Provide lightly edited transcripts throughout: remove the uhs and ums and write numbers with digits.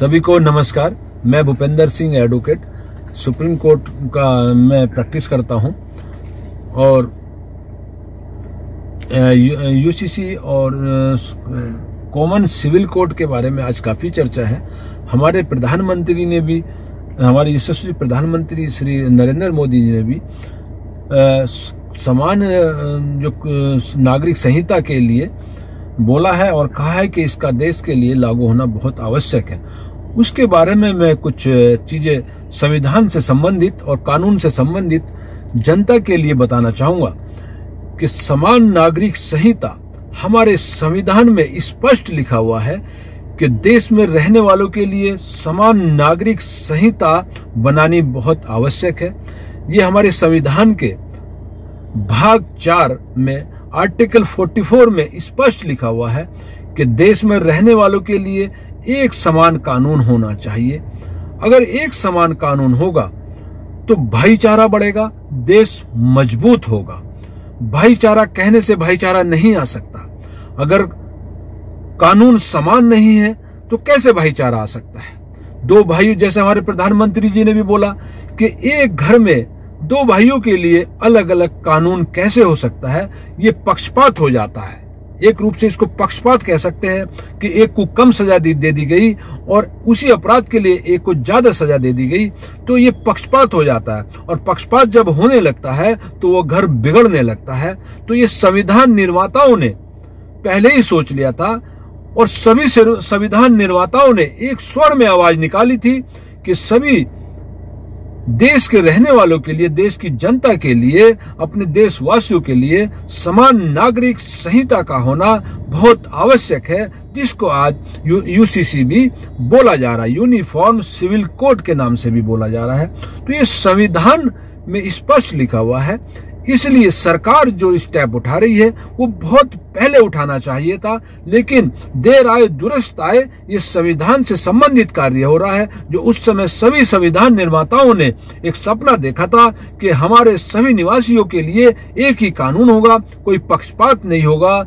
सभी को नमस्कार। मैं Bhupendra Singh advocate supreme court का मैं प्रैक्टिस करता हूं और यूसीसी और कॉमन सिविल कोड के बारे में आज काफी चर्चा है। हमारे प्रधानमंत्री ने भी, हमारे यशस्वी प्रधानमंत्री श्री नरेंद्र मोदी जी ने भी समान जो नागरिक संहिता के लिए बोला है और कहा है कि इसका देश के लिए लागू होना बहुत आवश्यक है। उसके बारे में मैं कुछ चीजें संविधान से संबंधित और कानून से संबंधित जनता के लिए बताना चाहूंगा कि समान नागरिक संहिता हमारे संविधान में स्पष्ट लिखा हुआ है कि देश में रहने वालों के लिए समान नागरिक संहिता बनानी बहुत आवश्यक है। ये हमारे संविधान के भाग 4 में आर्टिकल 44 में स्पष्ट लिखा हुआ है कि देश में रहने वालों के लिए एक समान कानून होना चाहिए। अगर एक समान कानून होगा तो भाईचारा बढ़ेगा, देश मजबूत होगा। भाईचारा कहने से भाईचारा नहीं आ सकता। अगर कानून समान नहीं है तो कैसे भाईचारा आ सकता है? दो भाइयों, जैसे हमारे प्रधानमंत्री जी ने भी बोला कि एक घर में दो भाइयों के लिए अलग अलग कानून कैसे हो सकता है? ये पक्षपात हो जाता है। एक रूप से इसको पक्षपात कह सकते हैं कि एक को कम सजा दे दी गई और उसी अपराध के लिए एक को ज्यादा सजा दे दी गई, तो ये पक्षपात हो जाता है। और पक्षपात जब होने लगता है तो वो घर बिगड़ने लगता है। तो ये संविधान निर्माताओं ने पहले ही सोच लिया था और सभी संविधान निर्माताओं ने एक स्वर में आवाज निकाली थी कि सभी देश के रहने वालों के लिए, देश की जनता के लिए, अपने देशवासियों के लिए समान नागरिक संहिता का होना बहुत आवश्यक है, जिसको आज यूसीसी भी बोला जा रहा है, यूनिफॉर्म सिविल कोड के नाम से भी बोला जा रहा है। तो ये संविधान में स्पष्ट लिखा हुआ है। इसलिए सरकार जो स्टेप उठा रही है वो बहुत पहले उठाना चाहिए था, लेकिन देर आए दुरुस्त आए, ये संविधान से संबंधित कार्य हो रहा है। जो उस समय सभी संविधान निर्माताओं ने एक सपना देखा था कि हमारे सभी निवासियों के लिए एक ही कानून होगा, कोई पक्षपात नहीं होगा,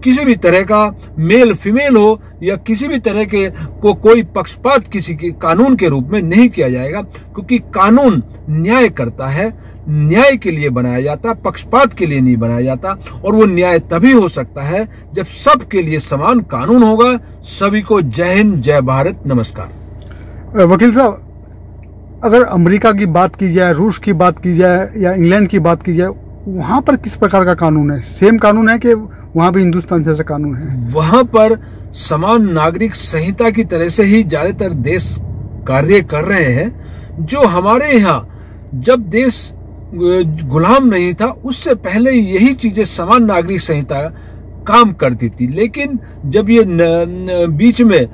किसी भी तरह का मेल फीमेल हो या किसी भी तरह के को कोई पक्षपात किसी के कानून के रूप में नहीं किया जाएगा, क्योंकि कानून न्याय करता है, न्याय के लिए बनाया जाता, पक्षपात के लिए नहीं बनाया जाता। और वो न्याय तभी हो सकता है जब सबके लिए समान कानून होगा। सभी को जय हिंद, जय भारत, नमस्कार। वकील साहब, अगर अमेरिका की बात की जाए, रूस की बात की जाए या इंग्लैंड की बात की जाए, वहां पर किस प्रकार का कानून है? सेम कानून है कि वहां भी हिंदुस्तान जैसा कानून है? वहां पर समान नागरिक संहिता की तरह से ही ज्यादातर देश कार्य कर रहे हैं। जो हमारे यहाँ जब देश गुलाम नहीं था उससे पहले यही चीजें समान नागरिक संहिता काम करती थी, लेकिन जब ये बीच में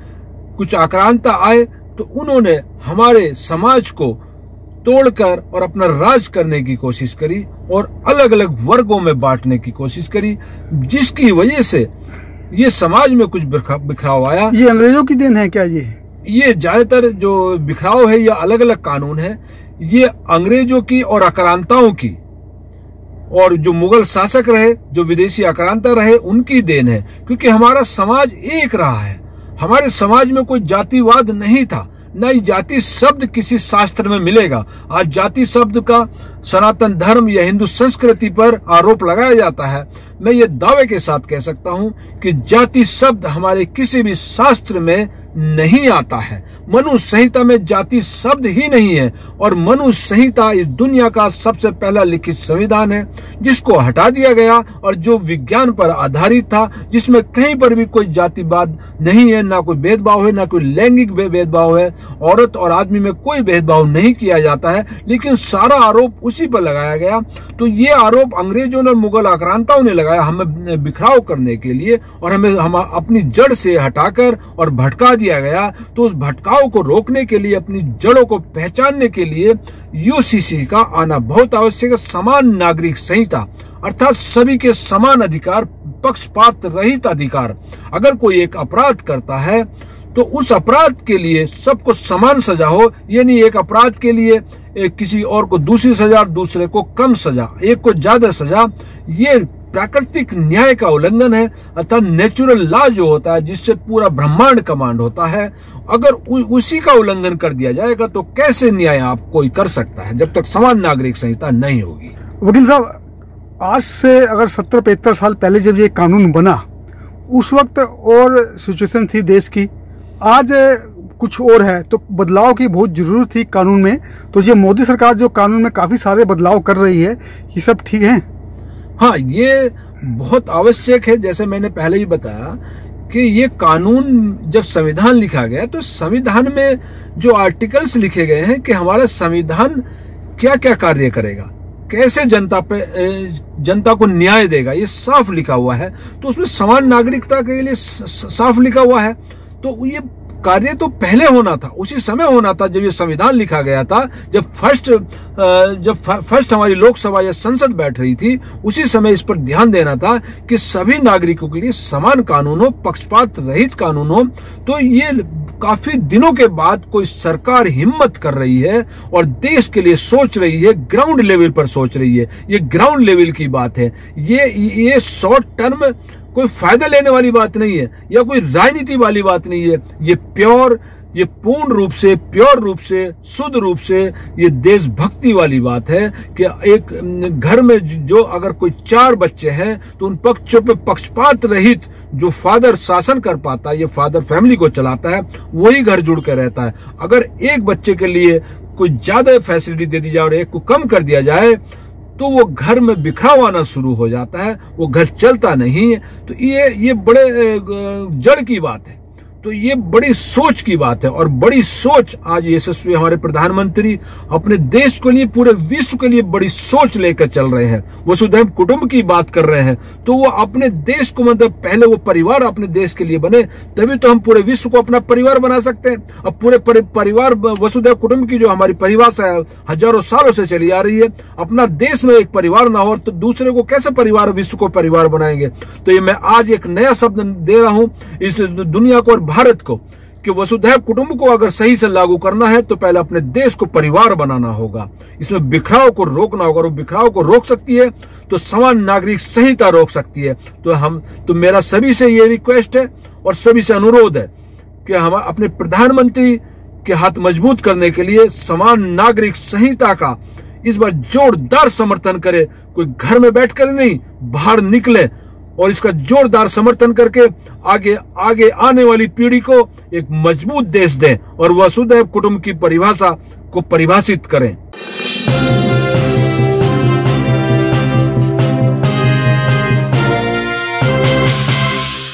कुछ आक्रांता आए तो उन्होंने हमारे समाज को तोड़कर और अपना राज करने की कोशिश करी और अलग अलग वर्गों में बांटने की कोशिश करी, जिसकी वजह से ये समाज में कुछ बिखराव आया। ये अंग्रेजों की देन है क्या? ये ज्यादातर जो बिखराव है, ये अलग अलग कानून है, ये अंग्रेजों की और आक्रांताओं की, और जो मुगल शासक रहे, जो विदेशी आक्रांता रहे, उनकी देन है। क्योंकि हमारा समाज एक रहा है। हमारे समाज में कोई जातिवाद नहीं था, न ही जाति शब्द किसी शास्त्र में मिलेगा। आज जाति शब्द का सनातन धर्म या हिंदू संस्कृति पर आरोप लगाया जाता है। मैं ये दावे के साथ कह सकता हूं कि जाति शब्द हमारे किसी भी शास्त्र में नहीं आता है। मनु संहिता में जाति शब्द ही नहीं है, और मनु संहिता इस दुनिया का सबसे पहला लिखित संविधान है जिसको हटा दिया गया और जो विज्ञान पर आधारित था, जिसमें कहीं पर भी कोई जातिवाद नहीं है, ना कोई भेदभाव है, ना कोई लैंगिक भेदभाव है, औरत और आदमी में कोई भेदभाव नहीं किया जाता है, लेकिन सारा आरोप उसी पर लगाया गया। तो ये आरोप अंग्रेजों ने, मुगल आक्रांताओं ने लगाया हमें बिखराव करने के लिए, और हम अपनी जड़ से हटाकर और भटका दिया गया। तो उस भटकाव को रोकने के लिए, अपनी जड़ों को पहचानने के लिए यूसीसी का आना बहुत आवश्यक है। समान नागरिक संहिता अर्थात सभी के समान अधिकार, पक्षपात रहित अधिकार। अगर कोई एक अपराध करता है तो उस अपराध के लिए सबको समान सजा हो, यानी एक अपराध के लिए किसी और को दूसरी सजा, दूसरे को कम सजा, एक को ज्यादा सजा, ये प्राकृतिक न्याय का उल्लंघन है, अर्थात नेचुरल लॉ जो होता है जिससे पूरा ब्रह्मांड कमांड होता है, अगर उसी का उल्लंघन कर दिया जाएगा तो कैसे न्याय आप कोई कर सकता है जब तक समान नागरिक संहिता नहीं होगी। वकील साहब, आज से अगर 70-75 साल पहले जब ये कानून बना उस वक्त और सिचुएशन थी देश की, आज कुछ और है, तो बदलाव की बहुत जरूरत थी कानून में। तो ये मोदी सरकार जो कानून में काफी सारे बदलाव कर रही है, ये सब ठीक है? हाँ, ये बहुत आवश्यक है। जैसे मैंने पहले ही बताया कि ये कानून जब संविधान लिखा गया तो संविधान में जो आर्टिकल्स लिखे गए हैं कि हमारा संविधान क्या क्या कार्य करेगा, कैसे जनता को न्याय देगा, ये साफ लिखा हुआ है। तो उसमें समान नागरिकता के लिए साफ लिखा हुआ है। तो ये कार्य तो पहले होना था, उसी समय होना था जब ये संविधान लिखा गया था, जब फर्स्ट हमारी लोकसभा या संसद बैठ रही थी, उसी समय इस पर ध्यान देना था कि सभी नागरिकों के लिए समान कानून हो, पक्षपात रहित कानून हो। तो ये काफी दिनों के बाद कोई सरकार हिम्मत कर रही है और देश के लिए सोच रही है, ग्राउंड लेवल पर सोच रही है। ये ग्राउंड लेवल की बात है। ये शॉर्ट टर्म कोई फायदा लेने वाली बात नहीं है या कोई राजनीति वाली बात नहीं है। ये पूर्ण रूप से, प्योर रूप से, शुद्ध रूप से ये देशभक्ति वाली बात है कि एक घर में जो अगर कोई 4 बच्चे हैं तो उन बच्चों पे पक्षपात रहित जो फादर शासन कर पाता है, ये फादर फैमिली को चलाता है, वही घर जुड़ कर रहता है। अगर एक बच्चे के लिए कोई ज्यादा फैसिलिटी दे दी जाए और एक को कम कर दिया जाए तो वो घर में बिखराव आना शुरू हो जाता है, वो घर चलता नहीं है। तो ये बड़े जड़ की बात है। तो ये बड़ी सोच की बात है और बड़ी सोच आज यशस्वी हमारे प्रधानमंत्री अपने देश के लिए, पूरे विश्व के लिए बड़ी सोच लेकर चल रहे हैं। वसुधैव कुटुंब की बात कर रहे हैं। तो वो अपने देश को, मतलब पहले वो परिवार अपने देश के लिए बने, तभी तो हम पूरे विश्व को अपना परिवार बना सकते हैं। अब पूरे परिवार वसुधैव कुटुंब की जो हमारी परिभाषा है हजारों सालों से चली आ रही है, अपना देश में एक परिवार ना हो तो दूसरे को कैसे परिवार, विश्व को परिवार बनाएंगे। तो ये मैं आज एक नया शब्द दे रहा हूं इस दुनिया को और भारत को कि वसुधैव कुटुंब को अगर सही से लागू करना है तो पहले अपने देश को परिवार बनाना होगा, इसमें बिखराव को रोकना होगा। और बिखराव को रोक सकती है तो समान नागरिक संहिता रोक सकती है। तो मेरा सभी से ये रिक्वेस्ट है और सभी से अनुरोध है कि हम अपने प्रधानमंत्री के हाथ मजबूत करने के लिए समान नागरिक संहिता का इस बार जोरदार समर्थन करे। कोई घर में बैठकर नहीं, बाहर निकले और इसका जोरदार समर्थन करके आगे आने वाली पीढ़ी को एक मजबूत देश दें और वसुधैव कुटुंब की परिभाषा को परिभाषित करें।